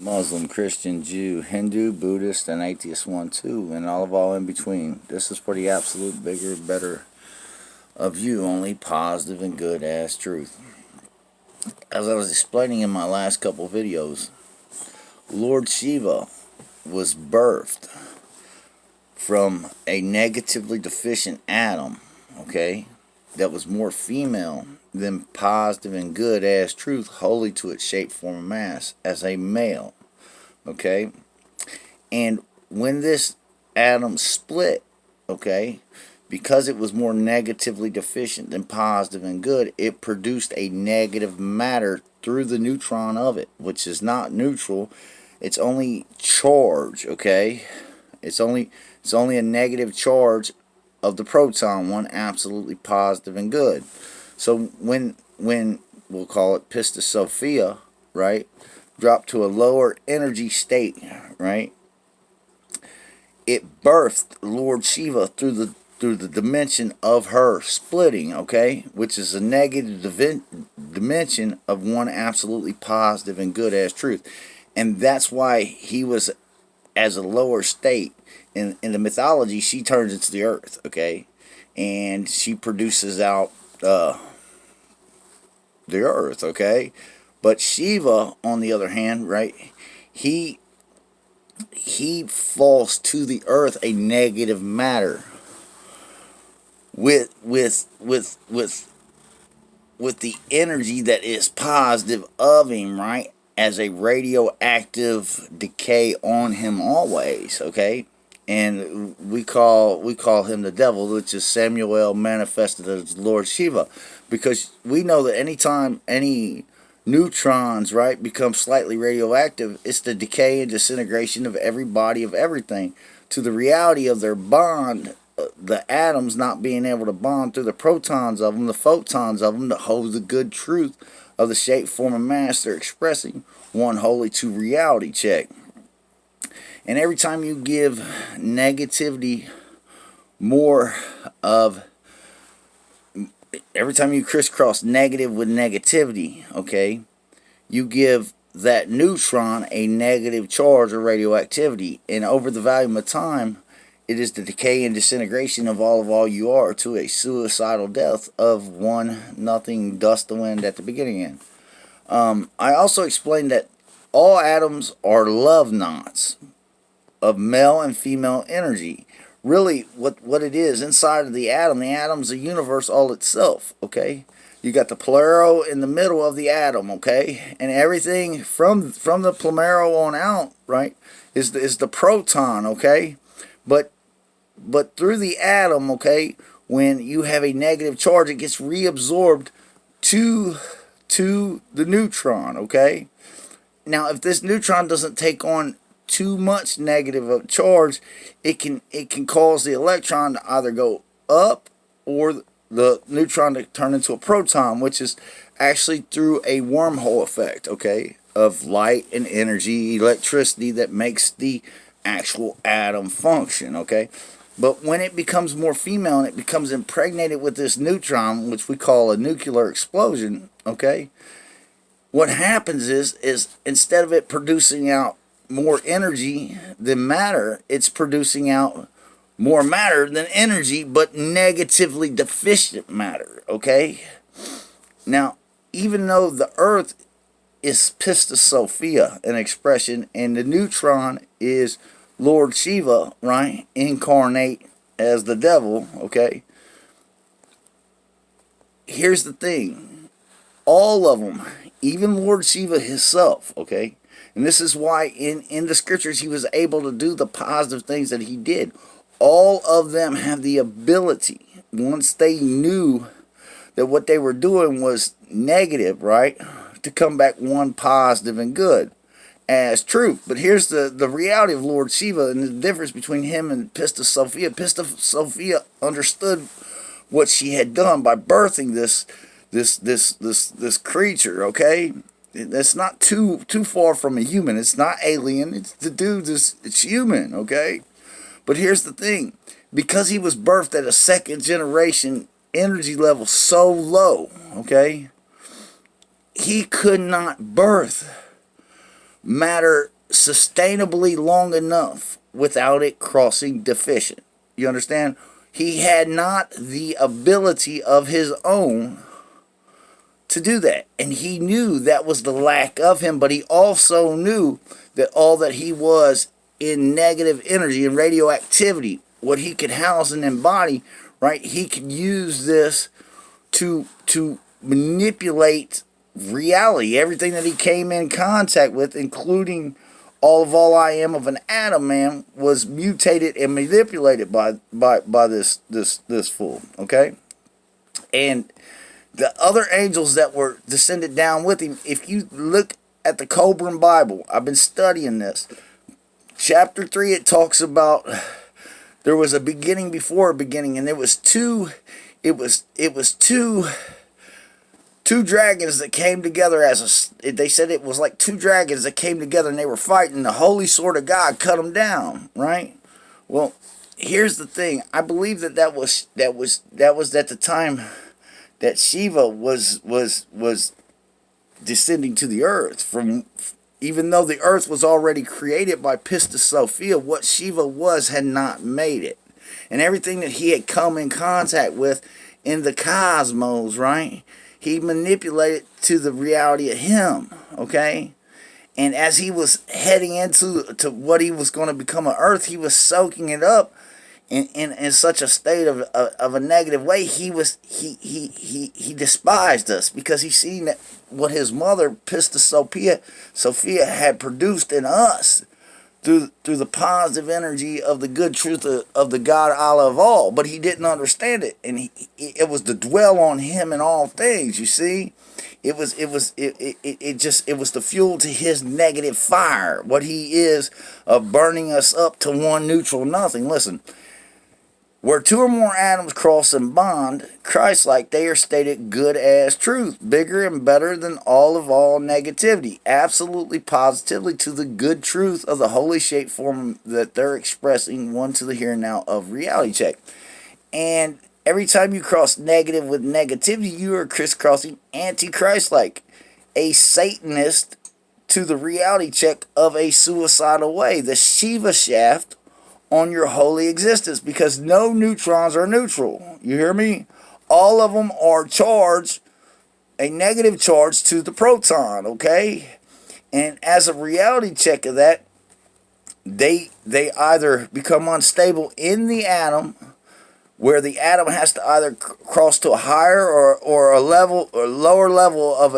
Muslim, Christian, Jew, Hindu, Buddhist, and atheist one too, and all in between. This is for the absolute bigger, better of you, only positive and good as truth. As I was explaining in my last couple videos, Lord Shiva was birthed from a negatively deficient atom, okay, that was more female than positive and good as truth, wholly to its shape, form, and mass, as a male, okay? And when this atom split, okay, because it was more negatively deficient than positive and good, it produced a negative matter through the neutron of it, which is not neutral. It's only charge, okay? It's only a negative charge of the proton, one absolutely positive and good. So when we'll call it Pistis Sophia, right, dropped to a lower energy state, right, it birthed Lord Shiva through the dimension of her splitting, okay, which is a negative dimension of one absolutely positive and good as truth. And that's why he was as a lower state. In the mythology, she turns into the earth, okay, and she produces out the earth, okay. But Shiva, on the other hand, right, he falls to the earth a negative matter with the energy that is positive of him, right, as a radioactive decay on him always, okay. And we call him the devil, which is Samuel manifested as Lord Shiva, because we know that anytime any neutrons, right, become slightly radioactive, it's the decay and disintegration of every body of everything to the reality of their bond, the atoms not being able to bond through the protons of them, the photons of them, to hold the good truth of the shape, form, and mass they're expressing, one wholly to reality check. And every time you give negativity every time you crisscross negative with negativity, okay, you give that neutron a negative charge or radioactivity. And over the volume of time, it is the decay and disintegration of all you are to a suicidal death of one nothing, dust to wind at the beginning. I also explained that all atoms are love knots of male and female energy. Really, what it is inside of the atom's a universe all itself, okay? You got the polarity in the middle of the atom, okay? And everything from the polarity on out, right, is the proton, okay? But through the atom, okay, when you have a negative charge, it gets reabsorbed to the neutron, okay? Now, if this neutron doesn't take on too much negative of charge, it can cause the electron to either go up or the neutron to turn into a proton, which is actually through a wormhole effect, okay, of light and energy, electricity that makes the actual atom function, okay. But when it becomes more female and it becomes impregnated with this neutron, which we call a nuclear explosion, okay, what happens is instead of it producing out more energy than matter, it's producing out more matter than energy, but negatively deficient matter, okay? Now, even though the earth is Pistis Sophia, an expression, and the neutron is Lord Shiva, right, incarnate as the devil, okay? Here's the thing. All of them, even Lord Shiva himself, okay? And this is why in the scriptures he was able to do the positive things that he did. All of them have the ability, once they knew that what they were doing was negative, right, to come back one positive and good as truth. But here's the reality of Lord Shiva and the difference between him and Pistis Sophia. Pistis Sophia understood what she had done by birthing this creature, okay? That's not too far from a human. It's not alien. It's the dude. It's human, okay? But here's the thing. Because he was birthed at a second generation energy level so low, okay, he could not birth matter sustainably long enough without it crossing deficient. You understand? He had not the ability of his own to do that. And he knew that was the lack of him, but he also knew that all that he was in negative energy and radioactivity, what he could house and embody, right? He could use this to manipulate reality, everything that he came in contact with, including all I am of an atom, man, was mutated and manipulated by this fool. Okay? And the other angels that were descended down with him, if you look at the Cobran Bible, I've been studying this. Chapter 3, it talks about there was a beginning before a beginning, and there was two dragons that came together they said it was like two dragons that came together and they were fighting. The holy sword of God cut them down, right? Well, here's the thing. I believe that was at the time that Shiva was descending to the earth from, even though the earth was already created by Pistis Sophia, what Shiva had not made it. And everything that he had come in contact with in the cosmos, right? He manipulated to the reality of him, okay? And as he was heading into what he was going to become on earth, he was soaking it up in such a state of a negative way. He despised us because he seen that what his mother, Pistis Sophia had produced in us through the positive energy of the good truth of the God Allah of all. But he didn't understand it, and it was to dwell on him in all things. You see, it was the fuel to his negative fire. What he is of burning us up to one neutral nothing. Listen. Where two or more atoms cross and bond, Christ-like, they are stated good as truth, bigger and better than all negativity, absolutely positively to the good truth of the holy shape form that they're expressing, one to the here and now of reality check. And every time you cross negative with negativity, you are crisscrossing anti-Christ-like, a Satanist to the reality check of a suicidal way, the Shiva shaft on your holy existence, because no neutrons are neutral. You hear me? All of them are charged, a negative charge to the proton, okay? And as a reality check of that, they either become unstable in the atom, where the atom has to either cross to a higher or a level or lower level of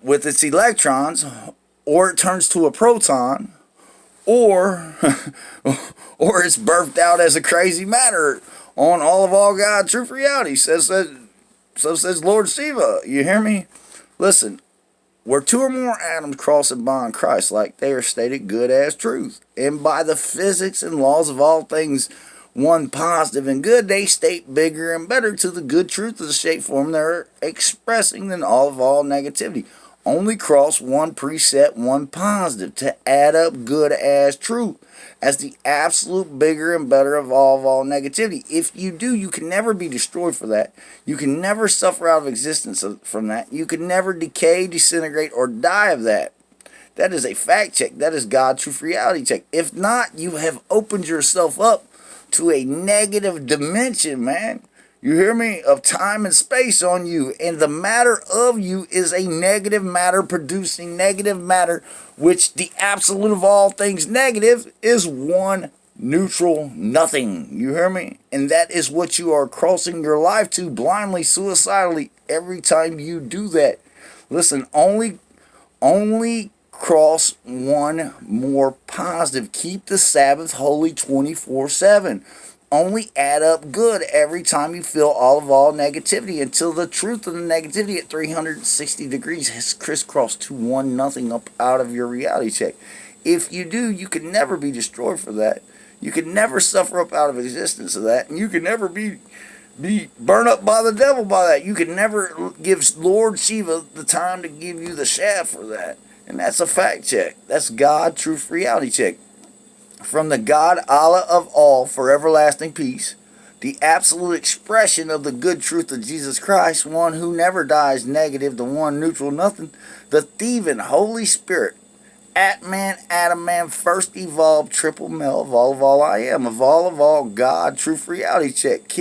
with its electrons, or it turns to a proton, or it's birthed out as a crazy matter on all God truth reality. So says Lord Shiva. You hear me? Listen, where two or more atoms cross and bond Christ, like they are stated good as truth, and by the physics and laws of all things, one positive and good, they state bigger and better to the good truth of the shape form they're expressing than all negativity. Only cross one preset, one positive, to add up good as truth, as the absolute bigger and better of all negativity. If you do, you can never be destroyed for that. You can never suffer out of existence from that. You can never decay, disintegrate, or die of that. That is a fact check. That is God truth reality check. If not, you have opened yourself up to a negative dimension, man. You hear me? Of time and space on you. And the matter of you is a negative matter producing negative matter, which the absolute of all things negative is one neutral nothing. You hear me? And that is what you are crossing your life to blindly, suicidally, every time you do that. Listen, only cross one more positive. Keep the Sabbath holy 24/7. Only add up good every time you feel all negativity, until the truth of the negativity at 360 degrees has crisscrossed to one nothing up out of your reality check. If you do, you can never be destroyed for that. You can never suffer up out of existence of that, and you can never be burned up by the devil by that. You can never give Lord Shiva the time to give you the shaft for that. And that's a fact check. That's God truth reality check. From the God Allah of all for everlasting peace, the absolute expression of the good truth of Jesus Christ, one who never dies negative, the one neutral nothing, the thieving Holy Spirit, Atman, Adam Man, first evolved triple male of all I am, of all God, truth reality check.